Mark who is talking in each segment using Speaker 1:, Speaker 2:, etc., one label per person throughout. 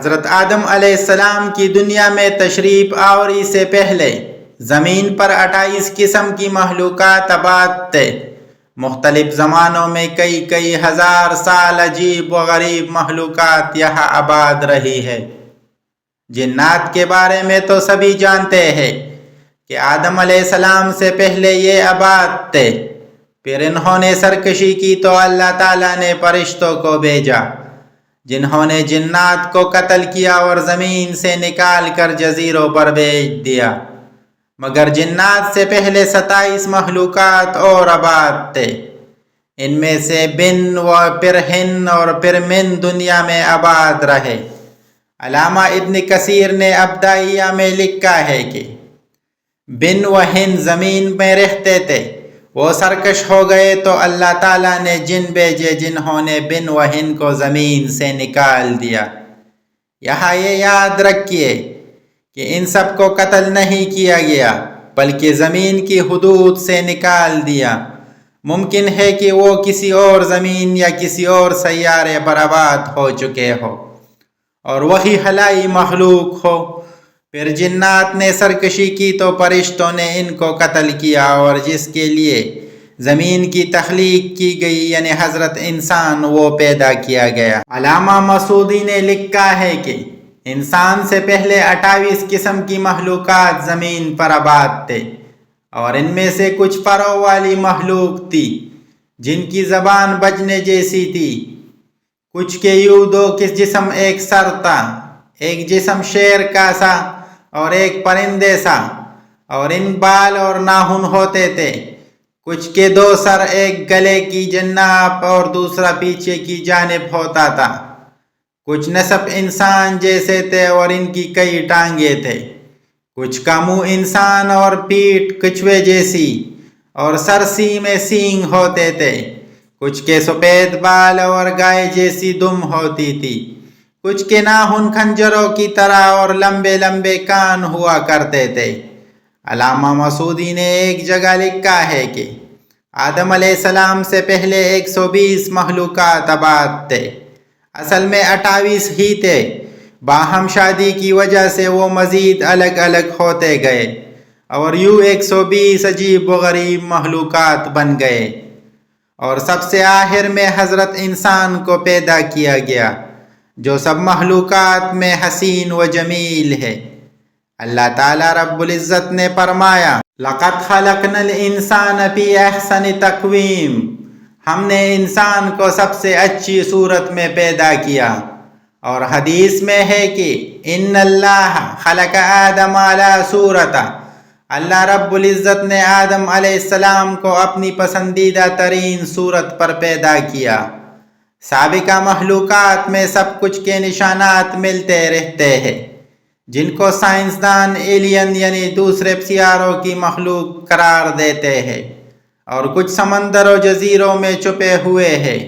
Speaker 1: حضرت آدم علیہ السلام کی دنیا میں تشریف آوری سے پہلے زمین پر 28 قسم کی مخلوقات آباد تھے۔ مختلف زمانوں میں کئی ہزار سال عجیب و غریب مخلوقات یہاں آباد رہی ہے۔ جنات کے بارے میں تو سبھی جانتے ہیں کہ آدم علیہ السلام سے پہلے یہ آباد تھے، پھر انہوں نے سرکشی کی تو اللہ تعالیٰ نے فرشتوں کو بھیجا جنہوں نے جنات کو قتل کیا اور زمین سے نکال کر جزیروں پر بھیج دیا، مگر جنات سے پہلے 27 مخلوقات اور آباد تھے۔ ان میں سے بن و پھر ہن اور پھر من دنیا میں آباد رہے۔ علامہ ابن کثیر نے ابدائیہ میں لکھا ہے کہ بن و ہن زمین میں رہتے تھے، وہ سرکش ہو گئے تو اللہ تعالیٰ نے جن بھیجے جنہوں نے بن و ہن کو زمین سے نکال دیا۔ یہاں یہ یاد رکھیے کہ ان سب کو قتل نہیں کیا گیا بلکہ زمین کی حدود سے نکال دیا۔ ممکن ہے کہ وہ کسی اور زمین یا کسی اور سیارے پر آباد ہو چکے ہو اور وہی خلائی مخلوق ہو۔ پھر جنات نے سرکشی کی تو فرشتوں نے ان کو قتل کیا، اور جس کے لیے زمین کی تخلیق کی گئی یعنی حضرت انسان وہ پیدا کیا گیا۔ علامہ مسعودی نے لکھا ہے کہ انسان سے پہلے 28 قسم کی مخلوقات زمین پر آباد تھے، اور ان میں سے کچھ پروں والی مخلوق تھی جن کی زبان بجنے جیسی تھی، کچھ کے یوں دو جسم ایک سر تھا، ایک جسم شیر کا سا اور ایک پرندے سا، اور ان بال اور ناخن ہوتے تھے۔ کچھ کے 2 سر، ایک گلے کی جناب اور دوسرا پیچھے کی جانب ہوتا تھا۔ کچھ نصف انسان جیسے تھے اور ان کی کئی ٹانگیں تھے۔ کچھ کا منہ انسان اور پیٹھ کچھوے جیسی اور سرسی میں سینگ ہوتے تھے۔ کچھ کے سفید بال اور گائے جیسی دم ہوتی تھی۔ کچھ کے ناخن خنجروں کی طرح اور لمبے لمبے کان ہوا کرتے تھے۔ علامہ مسعودی نے ایک جگہ لکھا ہے کہ آدم علیہ السلام سے پہلے 120 مخلوقات آباد تھے، اصل میں 28 ہی تھے، باہم شادی کی وجہ سے وہ مزید الگ الگ ہوتے گئے اور یوں 120 عجیب و غریب مخلوقات بن گئے، اور سب سے آخر میں حضرت انسان کو پیدا کیا گیا جو سب مخلوقات میں حسین و جمیل ہے۔ اللہ تعالیٰ رب العزت نے فرمایا، لَقَدْ خَلَقْنَا الْإِنسَانَ فِي أَحْسَنِ تَقْوِيمٍ، ہم نے انسان کو سب سے اچھی صورت میں پیدا کیا۔ اور حدیث میں ہے کہ ان اللہ خلق آدم علی صورتہ، اللہ رب العزت نے آدم علیہ السلام کو اپنی پسندیدہ ترین صورت پر پیدا کیا۔ سابقہ مخلوقات میں سب کچھ کے نشانات ملتے رہتے ہیں جن کو سائنسدان ایلین یعنی دوسرے سیاروں کی مخلوق قرار دیتے ہیں، اور کچھ سمندر و جزیروں میں چھپے ہوئے ہیں۔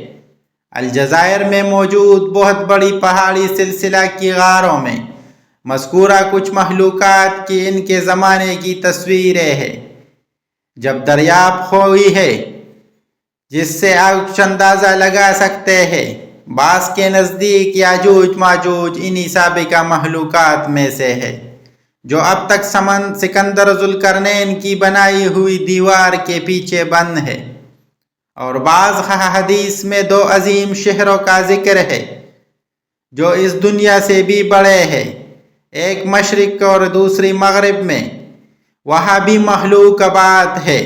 Speaker 1: الجزائر میں موجود بہت بڑی پہاڑی سلسلہ کی غاروں میں مذکورہ کچھ مخلوقات کی ان کے زمانے کی تصویریں ہیں جب دریافت ہوئی ہے، جس سے آپ اندازہ لگا سکتے ہیں۔ بعض کے نزدیک یاجوج ماجوج انہی سابقہ مخلوقات میں سے ہے جو اب تک سکندر ذوالقرنین کی بنائی ہوئی دیوار کے پیچھے بند ہے، اور بعض حدیث میں 2 عظیم شہروں کا ذکر ہے جو اس دنیا سے بھی بڑے ہیں، ایک مشرق اور دوسری مغرب میں، وہاں بھی مخلوق آباد ہے۔